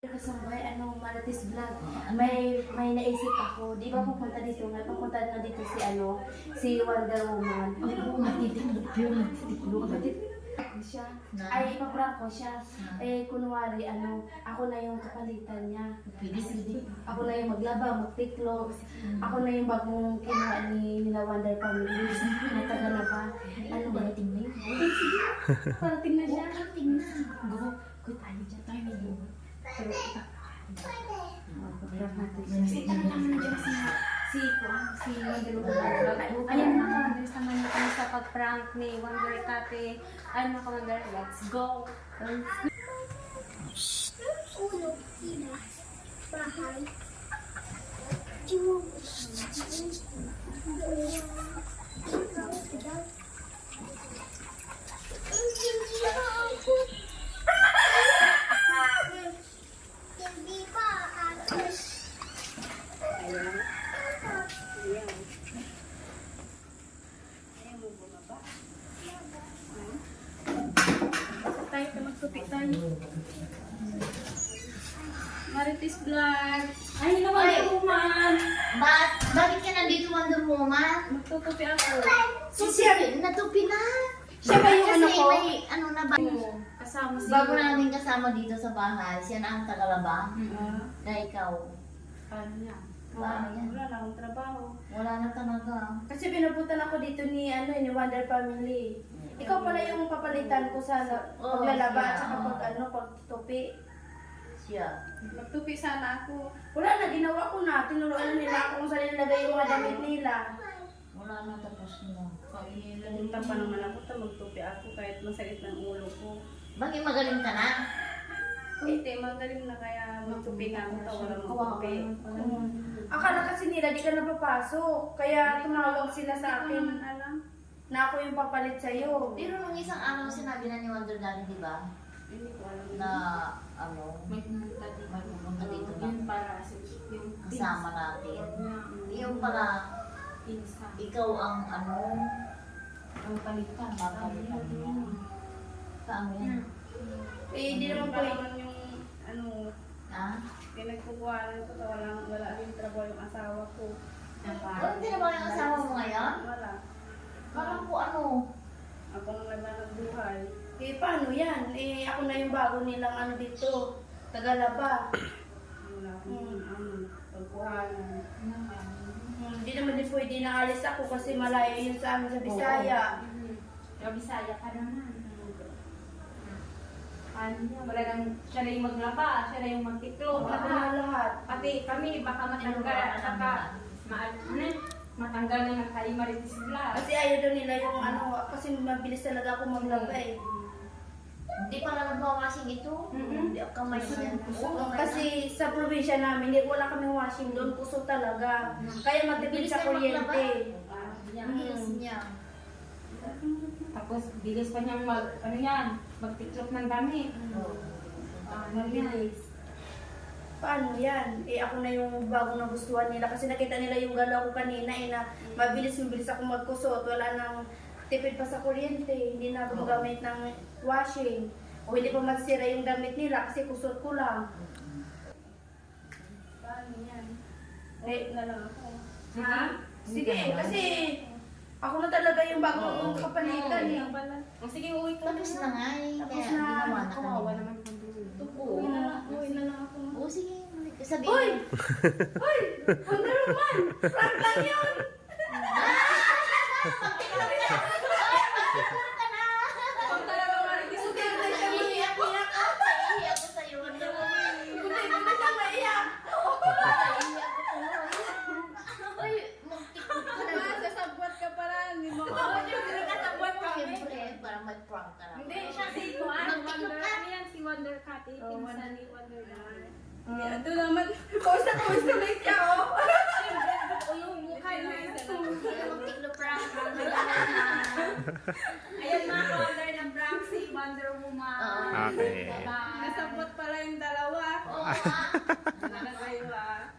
Kasambay, Marites Vlog. May naisip ako. Di ba pupunta dito nga? Pupunta na dito si Wonder Woman. Matitiklop yun, matitiklop. Siya. Ay, ipaprank ko siya. Kunwari, ako na yung kapalitan niya. Pwede sige. Ako na yung maglaba, magtiklop. Ako na yung bagong kinuha nila Wonder Family. Natagal na pa. Parating na yun. Parating na siya. Parating na. Go. Good tayo dyan. Tayo may go. Pero ita. Pag-drop natin siya. Kasi tama-tama na dyan Si Wonder Woman. Ayan mga ka-Wonder, sama niyo kami sa pag-prank ni Wonder Kate. Ayun mga ka-Wonder, let's go! Ulo, sila, bahay. Hindi pa, Tayo ka magsupi tayo. Marites Vlog. Ay, hello Wonder Woman! Bakit ka nandito, Wonder Woman? Magtutupi ako. Natupi na. Siya ba yung Kasi ko? may na ba? Kasama si... Bago namin kasama dito sa bahay, siya na ang tagalaba. Na ikaw. Paano niya? Paano yan? Wala na akong trabaho. Wala na talaga. Kasi pinapuntan ako dito ni Wonder Family. Ikaw pala yung papalitan ko sa paglalaba at saka pagtupi. Siya. Magtupi sana ako. Wala na, ginawa ko na. Tinuruan nila ako kung saan nilagay yung mga damit nila. Wala na tapos na. Punta pa naman ako, magtupi ako kahit masakit ng ulo ko. Bakit magaling ka na? Hindi, magaling na kaya magtupi nga ako, walang magtupi. Akala kasi nila di ka napapasok. Kaya tumawag sila sa akin Alam? na ako yung papalit sa'yo. Pero nung isang araw sinabi na ni Wonder Daddy, di ba? Hindi ko alam. Na May pumunta dito. may pupunta dito na Yun para sa yung kasama natin. Yung Yung pala, pinsa. ikaw ang Ang palitan. papalitan niya. Saan yan? Hindi naman po naman yung Ah? pinagkukuhanan ko, wala rin trabaho yung asawa ko. Walang tinabaho yung asawa mo ngayon? Wala. Parang po Ako nang nagbanag buhay. paano yan? Ako na yung bago nilang dito. Tagalaba. Wala akong pagkuhanan. Hindi naman din pwede naalis ako kasi malayo yun sa amin sa Bisaya. Yung Bisaya ka naman. Ano niya? Wala nang, siya na yung maglaba, siya na yung magtiklop. Ako na lahat. Pati kami, baka matanggal, matanggal na ng tayo Marites Vlog. Kasi ayaw daw nila yung kasi mabilis talaga ako maglaba eh. Hindi pala nagwawashing ito. Hindi ako kamay niya. Kasi sa probinsya namin, wala kaming washing doon, puso talaga. Kaya matipid Bilis sa kayo maglaba. kuryente. Ang bilis niya. Tapos bilis pa niyang magtiklop ng damit. Mabilis. Paano yan? Ako na yung bago nagustuhan nila kasi nakita nila yung galaw ko kanina na mabilis ako magkusot. Wala nang tipid pa sa kuryente. Hindi na ako gamit ng washing. O hindi pa masira yung damit nila kasi kusot ko lang. Paano yan? Na lang ako. Ha? Sige, kasi ako na talaga yung bagong kapalitan eh. Sige, uwi ka Tapos na nga eh. Tapos Kaya na. ginawa na Kawawa kami. naman kung dulo. Uwi na lang ako. Oo, sige. Uy! Sabihin. Uy! Wonder Woman! Prank lang yun! Pag talaga maritis, hindi ko na siya maiyak. Naiiyak ako sa'yo. Wonder Woman. Hindi ko na siya maiyak. Naiiyak ako sa'yo. Uy, magtikot ka na. Sasabwat ka pala, hindi mo Siyempre, para mag-prank ka lang. Hindi, siya si Juan. Magtiklop ka. Ano yan, si Wonder Kate, pinsan ni Wonder Woman. Ito naman. Post ulit siya, oh. O yung mukha na Magtiklop prank. Ayan mga ka-Wonder ng prank si Wonder Woman. Okay. Nasabot pala yung dalawa. Oo nga. Nakakayo ah.